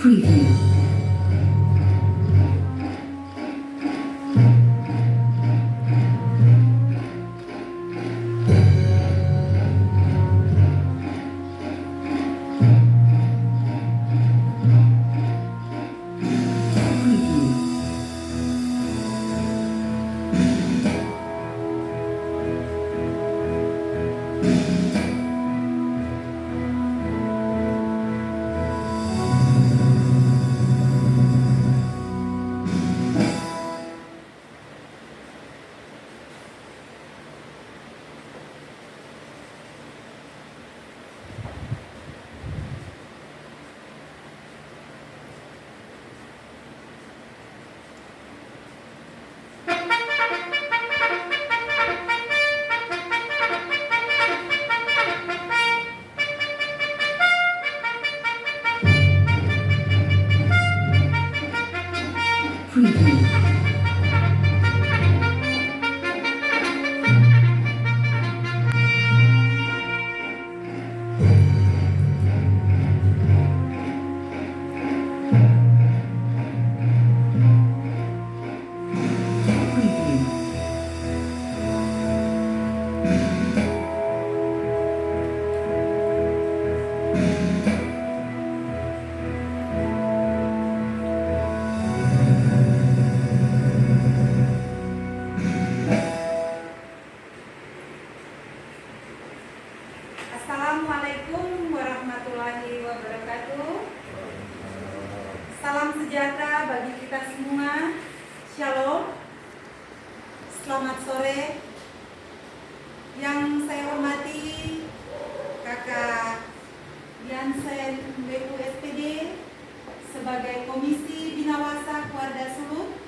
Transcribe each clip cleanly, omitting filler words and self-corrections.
Preview. Preview. Assalamualaikum warahmatullahi wabarakatuh. Salam sejahtera bagi kita semua. Shalom. Selamat sore. Yang saya hormati Kakak Yansen BU SPD sebagai Komisi Binawasa Keluarga Sulut.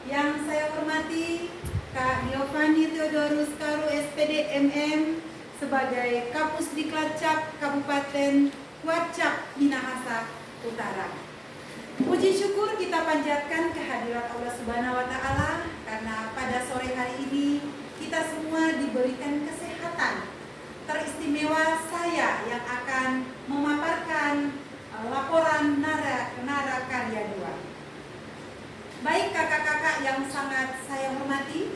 Yang saya hormati Kak Giovanni Theodorus Karu SPD MM sebagai Kapus Diklatcap Kabupaten Kuarcap Minahasa Utara. Puji syukur kita panjatkan kehadirat Allah Subhanahu wa Ta'ala karena pada sore hari ini kita semua diberikan kesehatan. Teristimewa saya yang akan memaparkan laporan Nara Karya 2. Baik kakak-kakak yang sangat saya hormati,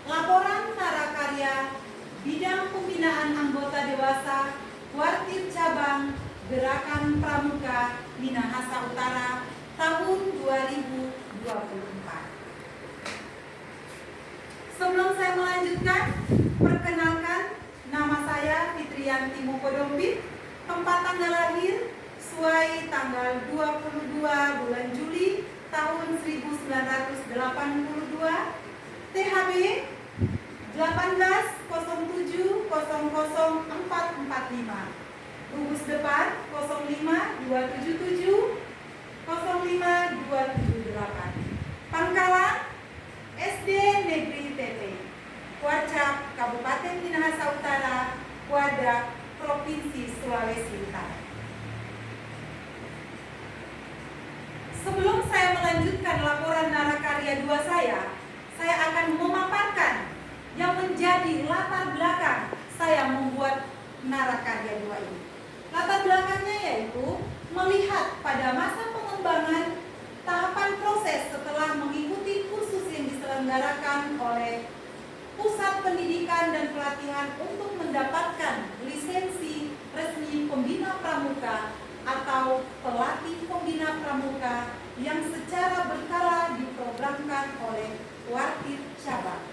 laporan Nara Karya Bidang Pembinaan Anggota Dewasa Kuartir Cabang Gerakan Pramuka Minahasa Utara tahun 2024. Sebelum saya melanjutkan, perkenalkan nama saya Fitriyanti Mokodompit, tempat tanggal lahir sesuai tanggal 22 bulan Juli tahun 1982, THB 1807000445, rugus depan 05277 05278, Pangkalan SD Negeri TT, Kuarcap Kabupaten Minahasa Utara, Kuadra, Provinsi Sulawesi Utara. Sebelum saya melanjutkan laporan Nara Karya 2 saya akan memaparkan yang menjadi latar belakang saya membuat Nara Karya 2 ini. Latar belakangnya yaitu melihat pada masa pengembangan tahapan proses setelah mengikuti kursus yang diselenggarakan oleh Pusat Pendidikan dan Pelatihan untuk mendapatkan lisensi resmi pembina pramuka atau pelatih pembina pramuka yang secara berkala diprogramkan oleh Kuartir Cabang.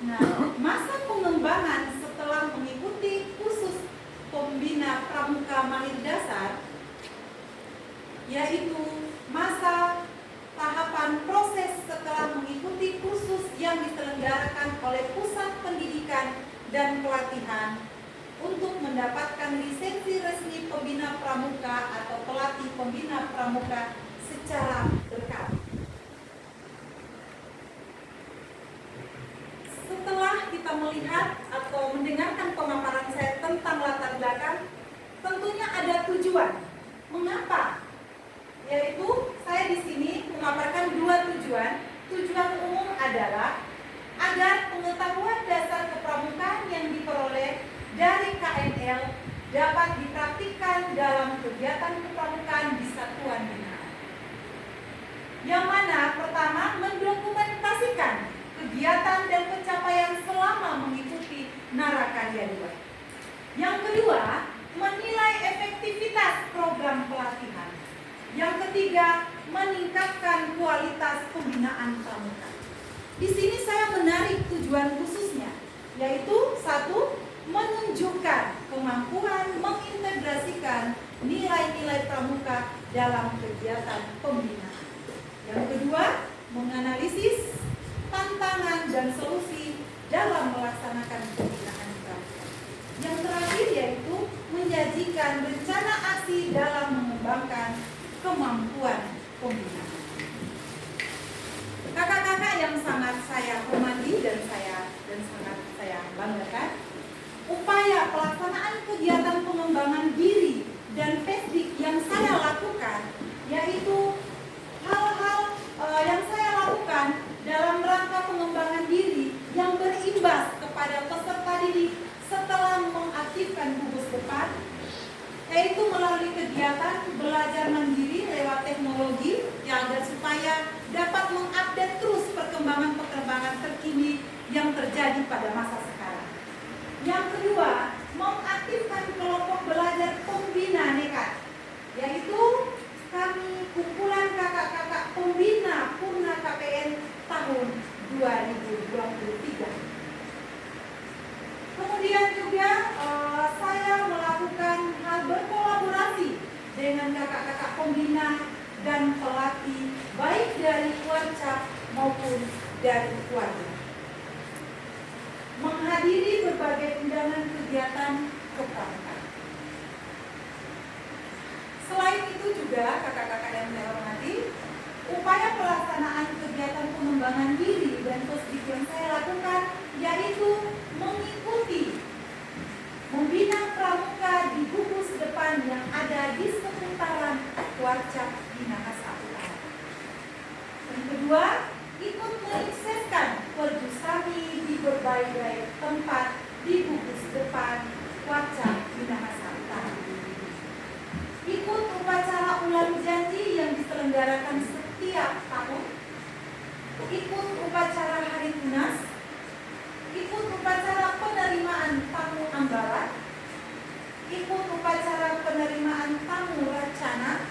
Nah, masa pengembangan setelah mengikuti kursus pembina pramuka mahir dasar yaitu masa tahapan proses setelah mengikuti kursus yang diselenggarakan oleh Pusat Pendidikan dan Pelatihan untuk mendapatkan lisensi resmi pembina pramuka atau pelatih pembina pramuka secara berkala. Setelah kita melihat atau mendengarkan pemaparan saya tentang latar belakang, tentunya ada tujuan. Mengapa? Yaitu saya di sini memaparkan dua tujuan. Tujuan umum adalah agar pengetahuan dasar kepramukaan yang diperoleh dari KNL dapat dipraktikkan dalam kegiatan kepramukaan di satuan Karya 2. Yang kedua, menilai efektivitas program pelatihan. Yang ketiga, meningkatkan kualitas pembinaan pramuka. Di sini saya menarik tujuan khususnya, yaitu satu, menunjukkan kemampuan mengintegrasikan nilai-nilai pramuka dalam kegiatan pembinaan. Yang kedua, menganalisis tantangan dan solusi dalam melaksanakan pembinaan pramuka. Yang terakhir yaitu menyajikan rencana aksi dalam mengembangkan kemampuan pembinaan. Kakak-kakak yang sangat saya hormati dan sangat saya banggakan, upaya pelaksanaan kegiatan pengembangan diri dan FESDIK yang saya lakukan, yaitu hal-hal yang saya lakukan dalam rangka pengembangan diri yang berimbas kepada peserta didik setelah mengaktifkan gugus depan, yaitu melalui kegiatan belajar mandiri lewat teknologi yang agar supaya dapat mengupdate terus perkembangan terkini yang terjadi pada masa sekarang. Yang kedua, mengaktifkan kelompok belajar pembina nekat, yaitu kami kumpulan kakak-kakak pembina Purna KPN tahun 2023. Kemudian juga saya melakukan hal berkolaborasi dengan kakak-kakak pembina dan pelatih baik dari Warcap maupun dari keluarga. Menghadiri berbagai undangan kegiatan kepramukaan. Selain itu juga kakak-kakak yang saya hormati, upaya pelaksanaan kegiatan pengembangan diri dan FESDIK yang saya lakukan yaitu mengikuti membina pramuka di gugus depan yang ada di seputaran Warcap Minahasa Utara. Yang kedua, ikut menyukseskan perjusami di berbagai tempat di gugus depan Warcap Minahasa Utara. Ikut upacara ulang janji yang diselenggarakan setiap tahun. Ikut upacara Hari Tunas. Ikut upacara penerimaan tamu anggaran. Ikut upacara penerimaan tamu rencana.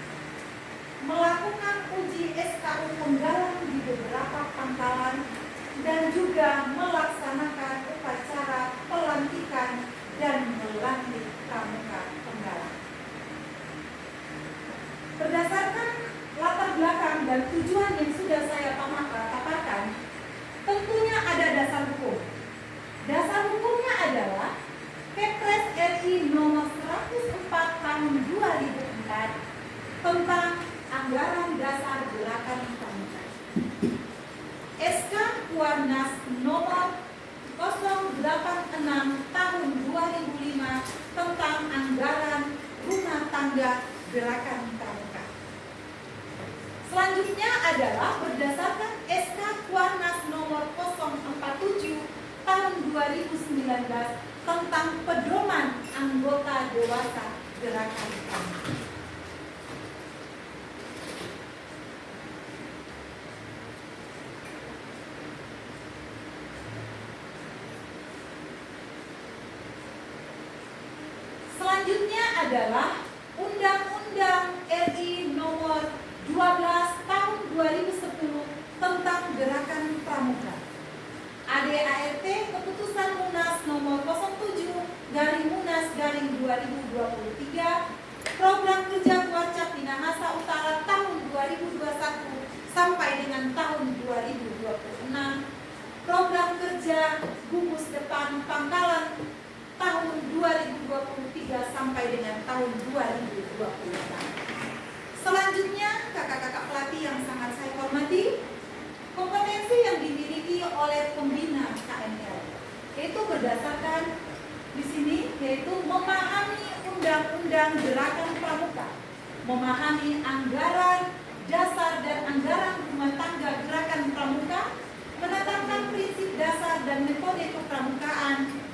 Melakukan uji SKU penggalang di beberapa pangkalan dan juga melaksanakan upacara pelantikan dan melantik pramuka penggalang. Berdasarkan latar belakang dan tujuan yang sudah saya paparkan, tentunya ada dasar hukum. Dasar hukumnya adalah Kepres RI nomor 104 tahun 2004 tentang Anggaran Dasar Gerakan Pramuka. SK Kuarnas nomor 086 tahun 2005 tentang Anggaran Rumah Tangga Gerakan Pramuka. Selanjutnya adalah berdasarkan SK Kuarnas nomor 047 tahun 2019 tentang pedoman anggota dewasa Gerakan Pramuka. Selanjutnya adalah Undang-Undang RI nomor 12 tahun 2010 tentang Gerakan Pramuka. ADART Keputusan Munas nomor 07/Munas/2023 Program Kerja Warcap Minahasa Utara tahun 2021 sampai dengan tahun 2026. Program Kerja Gugus Depan Pangkalan tahun 2023 sampai dengan tahun 2026. Selanjutnya, kakak-kakak pelatih yang sangat saya hormati, kompetensi yang dimiliki oleh pembina KML yaitu berdasarkan di sini yaitu memahami undang-undang gerakan pramuka, memahami anggaran dasar dan anggaran rumah tangga gerakan pramuka, menetapkan prinsip dasar dan metode kepramukaan,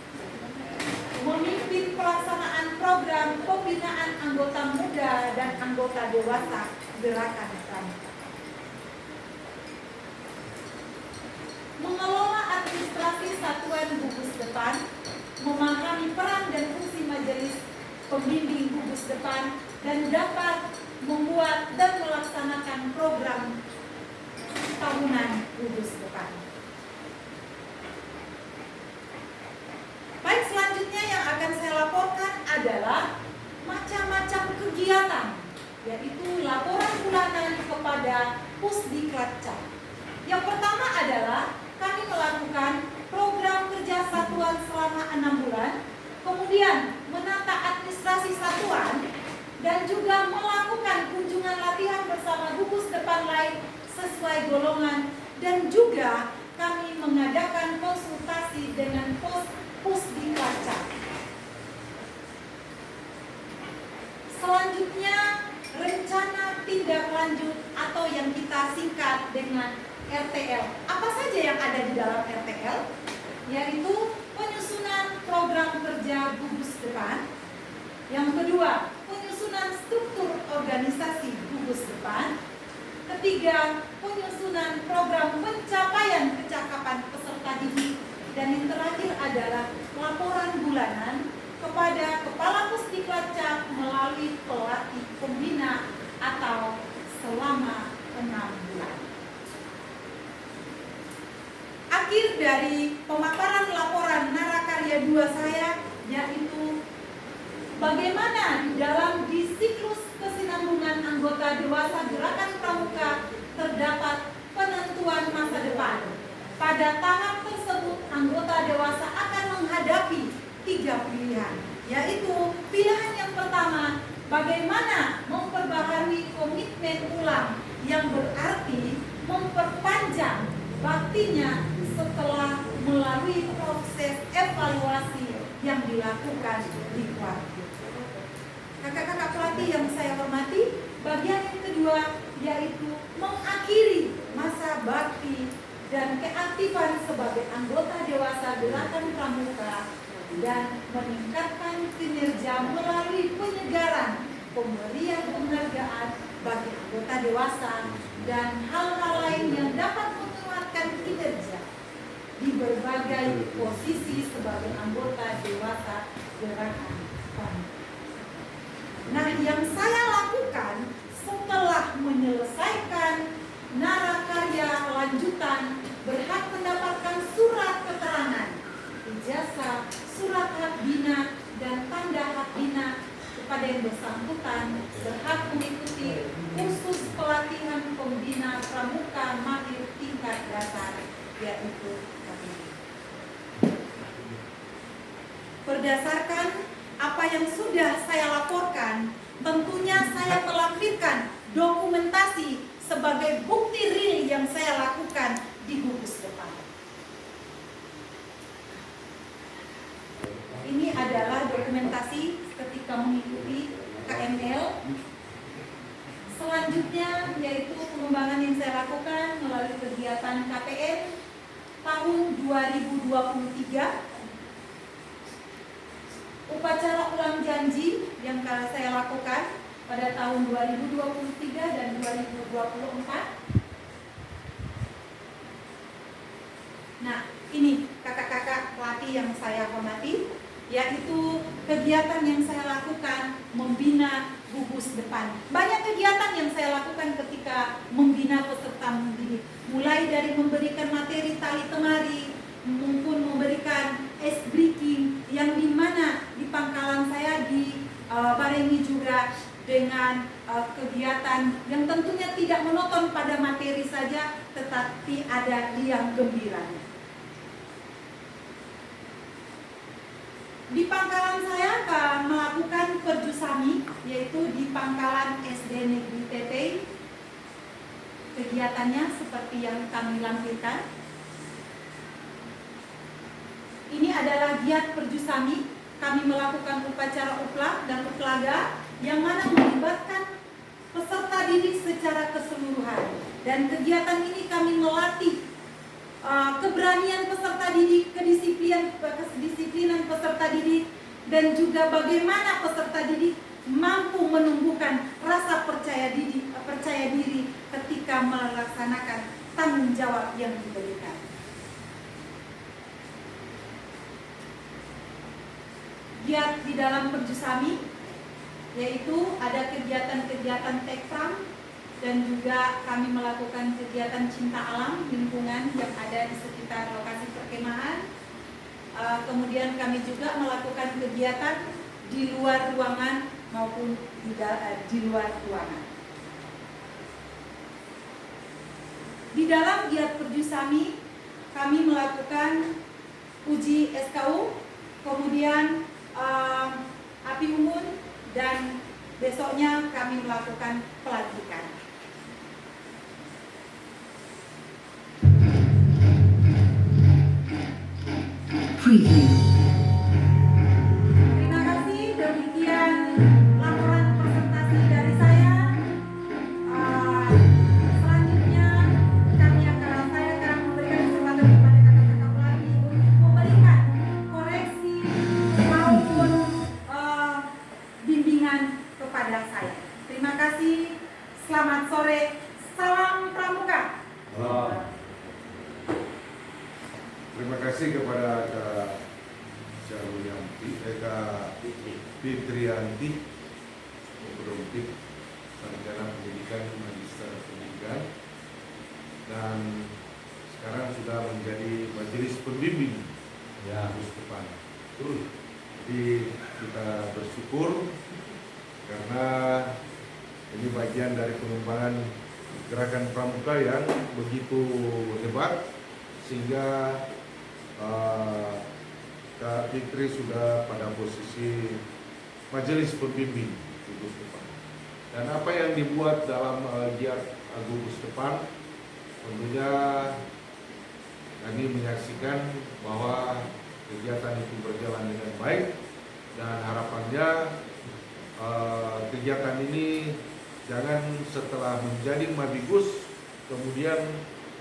memimpin pelaksanaan program pembinaan anggota muda dan anggota dewasa gerakan pramuka, mengelola administrasi satuan gugus depan, memahami peran dan fungsi majelis pembimbing gugus depan, dan dapat membuat dan melaksanakan program tahunan gugus depan. Baik, selanjutnya yang akan saya laporkan adalah macam-macam kegiatan, yaitu laporan bulanan kepada Pusdiklatcap. Yang pertama adalah kami melakukan program kerja satuan selama 6 bulan, kemudian menata administrasi satuan, dan juga melakukan kunjungan latihan bersama gugus depan lain sesuai golongan, dan juga kami mengadakan konsultasi dengan Pusdiklatcap. Selanjutnya, rencana tindak lanjut atau yang kita singkat dengan RTL. Apa saja yang ada di dalam RTL? Yaitu penyusunan program kerja gugus depan. Yang kedua, penyusunan struktur organisasi gugus depan. Ketiga, penyusunan program pencapaian kecakapan peserta didik. Dan yang terakhir adalah laporan bulanan kepada Kepala Pusdiklatcap melalui pelatih pembina atau selama 6 bulan. Akhir dari pemaparan laporan Narakarya 2 saya, yaitu bagaimana di siklus kesinambungan anggota dewasa Gerakan Pramuka terdapat penentuan masa depan. Pada tahap tersebut, anggota dewasa akan menghadapi 3 pilihan, yaitu pilihan yang pertama, bagaimana memperbaharui komitmen ulang, yang berarti memperpanjang baktinya setelah melalui proses evaluasi yang dilakukan di Kuartir. Kakak-kakak pelatih yang saya hormati, bagian yang kedua yaitu mengakhiri masa bakti dan keaktifan sebagai anggota dewasa Gerakan Pramuka dan meningkatkan kinerja melalui penyegaran, pemberian penghargaan bagi anggota dewasa dan hal-hal lain yang dapat menguatkan kinerja di berbagai posisi sebagai anggota dewasa Gerakan Pramuka. Nah, yang saya lakukan setelah menyelesaikan Narakarya lanjutan, berhak mendapatkan surat keterangan, ijazah, surat hak bina, dan tanda hak bina kepada yang bersangkutan, berhak mengikuti kursus pelatihan pembina pramuka mahir tingkat dasar, yaitu KPD. Berdasarkan apa yang sudah saya laporkan, tentunya saya melampirkan dokumentasi sebagai bukti real yang saya lakukan di gugus depan. Ini adalah dokumentasi ketika mengikuti KML. Selanjutnya yaitu pengembangan yang saya lakukan melalui kegiatan KPN tahun 2023. Upacara ulang janji yang saya lakukan pada tahun 2023 dan 2024. Nah, ini kakak-kakak pelatih yang saya hormati, yaitu kegiatan yang saya lakukan membina gugus depan. Banyak kegiatan yang saya lakukan ketika membina peserta mendidik, mulai dari memberikan materi tali temari, maupun memberikan ice breaking, yang dimana di pangkalan saya dibarengi juga dengan kegiatan yang tentunya tidak monoton pada materi saja, tetapi ada liang gembiranya. Di pangkalan saya melakukan perjusami, yaitu di pangkalan SD Negeri Tetei. Kegiatannya seperti yang kami lampirkan. Ini adalah giat perjusami. Kami melakukan upacara uplak dan uplaga yang mana melibatkan peserta didik secara keseluruhan. Dan kegiatan ini kami melatih keberanian peserta didik, kedisiplinan peserta didik, dan juga bagaimana peserta didik mampu menumbuhkan rasa percaya diri ketika melaksanakan tanggung jawab yang diberikan. giat di dalam Perjusami, yaitu ada kegiatan-kegiatan tekpram dan juga kami melakukan kegiatan cinta alam lingkungan yang ada di sekitar lokasi perkemahan. Kemudian kami juga melakukan kegiatan di luar ruangan maupun di luar ruangan. Di dalam giat Perjusami kami melakukan uji SKU, kemudian api unggun, dan besoknya kami melakukan pelantikan. Preview. Terima kasih, demikian laporan presentasi dari saya. Selanjutnya saya akan memberikan kesempatan kepada kakak-kakak pelatih untuk memberikan koreksi maupun bimbingan kepada saya. Terima kasih, selamat sore, salam pramuka. Terima kasih kepada Kak Syarwiyanti, Kak Fitriyanti, Produktif Sarjana Pendidikan Magister Pendidikan, dan sekarang sudah menjadi majelis pembimbing kampus depan. Jadi kita bersyukur karena ini bagian dari pengembangan gerakan pramuka yang begitu hebat, sehingga Kak Fitri sudah pada posisi majelis pembimbing gugus depan. Dan apa yang dibuat dalam giat gugus depan, tentunya kami menyaksikan bahwa kegiatan itu berjalan dengan baik, dan harapannya kegiatan ini jangan setelah menjadi Mabigus kemudian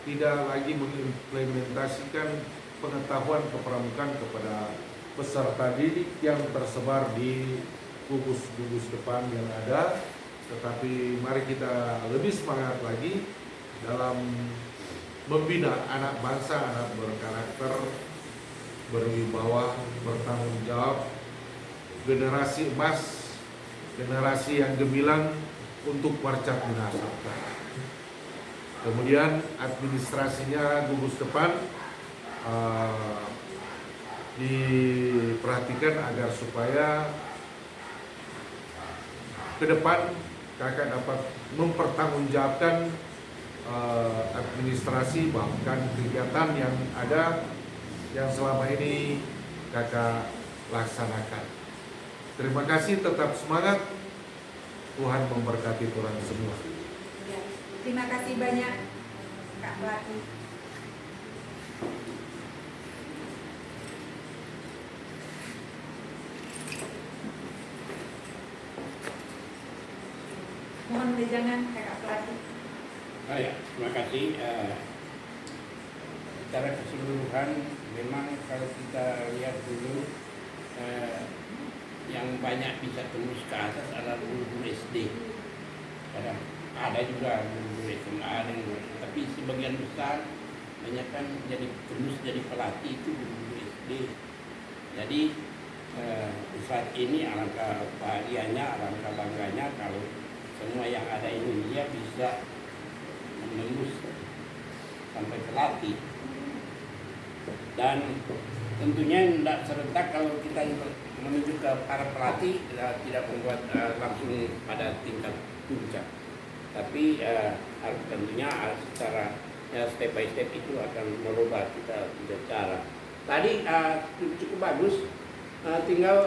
tidak lagi mengimplementasikan pengetahuan kepramukaan kepada peserta didik yang tersebar di gugus-gugus depan yang ada, tetapi mari kita lebih semangat lagi dalam membina anak bangsa, anak berkarakter, berwibawa, bertanggung jawab, generasi emas, generasi yang gemilang untuk warcat binasa. Kemudian administrasinya gugus depan diperhatikan agar supaya ke depan kakak dapat mempertanggungjawabkan administrasi bahkan kegiatan yang ada yang selama ini kakak laksanakan. Terima kasih, tetap semangat. Tuhan memberkati orang semua. Terima kasih banyak Kak Pelatih. Mohon wejangan Kak Pelatih. Ya, terima kasih. Secara keseluruhan memang kalau kita lihat dulu yang banyak bisa tembus ke atas adalah guru SD. Kadang ada juga guru SMA, tapi sebagian besar banyak kan tembus jadi pelatih itu guru SD. Jadi saat ini alangkah bahagianya, alangkah bangganya kalau semua yang ada di Indonesia bisa menembus sampai pelatih. Dan tentunya tidak serentak kalau kita menuju ke para pelatih, tidak membuat langsung pada tingkat puncak. Tapi tentunya secara step by step itu akan merubah kita cara. Tadi cukup bagus, tinggal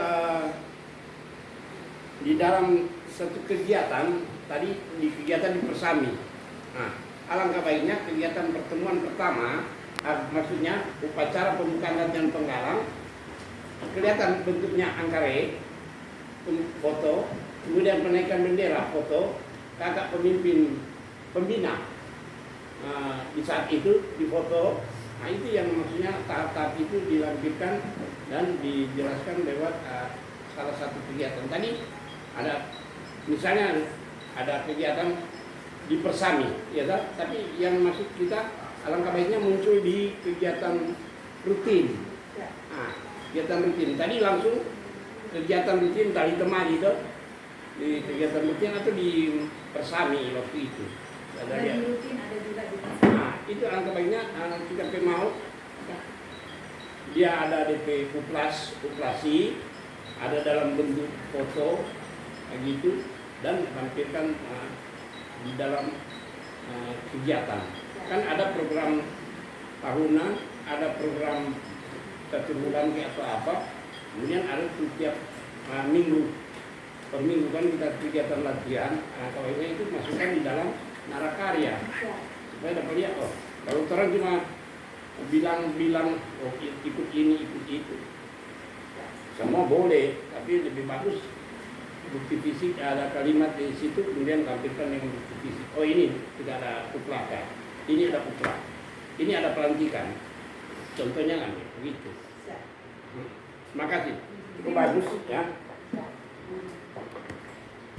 di dalam satu kegiatan, tadi di kegiatan di Persami. Nah, alangkah baiknya kegiatan pertemuan pertama, maksudnya upacara pembukaan latihan penggalang, kelihatan bentuknya angkare, foto, kemudian penaikan bendera, foto, kakak pemimpin pembina di saat itu difoto. Nah, itu yang maksudnya tahap-tahap itu dilampirkan dan dijelaskan lewat salah satu kegiatan. Tadi ada misalnya ada kegiatan di Persami, ya kan? Tapi yang masuk kita alangkah baiknya muncul di kegiatan rutin. Nah, kegiatan rutin tadi langsung kegiatan rutin tali temali itu, di kegiatan rutin atau di persami waktu itu. Ada Ada di rutin, ada juga di pasar. Nah, itu angka baiknya kita mau dia ada DP operasi, ada dalam bentuk foto gitu, dan tampilkan di dalam kegiatan. Kan ada program tahunan, ada program 1 bulan atau apa, kemudian ada setiap minggu, per minggu kan kita kegiatan latihan. Kalau itu masukkan di dalam narakarya supaya dapat lihat, oh kalau orang cuma bilang oh ikut ini ikut itu, semua boleh, tapi lebih bagus bukti fisik, ada kalimat di situ kemudian tampilkan yang bukti fisik. Oh ini tidak ada uplaka, ini ada uplak, ini ada pelantikan, contohnya kan begitu. Makasih, itu bagus ya.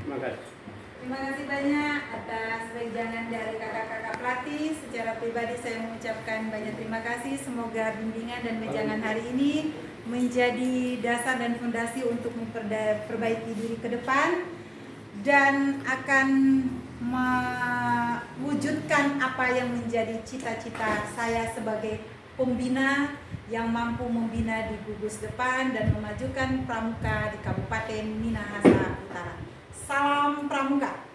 Makasih. Terima kasih banyak atas wejangan dari kakak-kakak pelatih. Secara pribadi saya mengucapkan banyak terima kasih. Semoga bimbingan dan wejangan hari ini menjadi dasar dan fondasi untuk memperbaiki diri ke depan dan akan mewujudkan apa yang menjadi cita-cita saya sebagai pembina yang mampu membina di gugus depan dan memajukan pramuka di Kabupaten Minahasa Utara. Salam Pramuka.